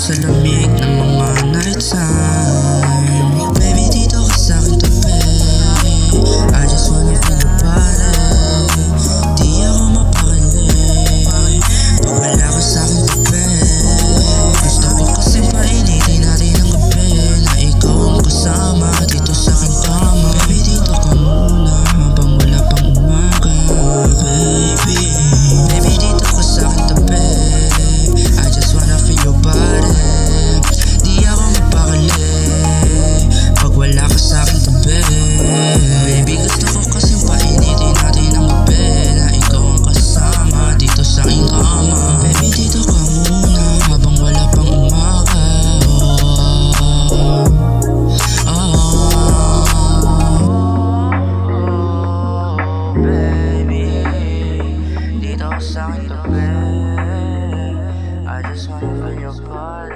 Sa lamig ng mga night time, baby dito ka sa'kin tabi. I just wanna feel your body. Di ako mapakali pag wala ka sa'kin tabi. Gusto ko kasing painitin natin ang gabi na ikaw ang kasama dito sa'king kama. Baby dito ka muna habang wala pang umaga. Baby dito ka sa'kin tabi. I just wanna feel your body. I just wanna feel your body.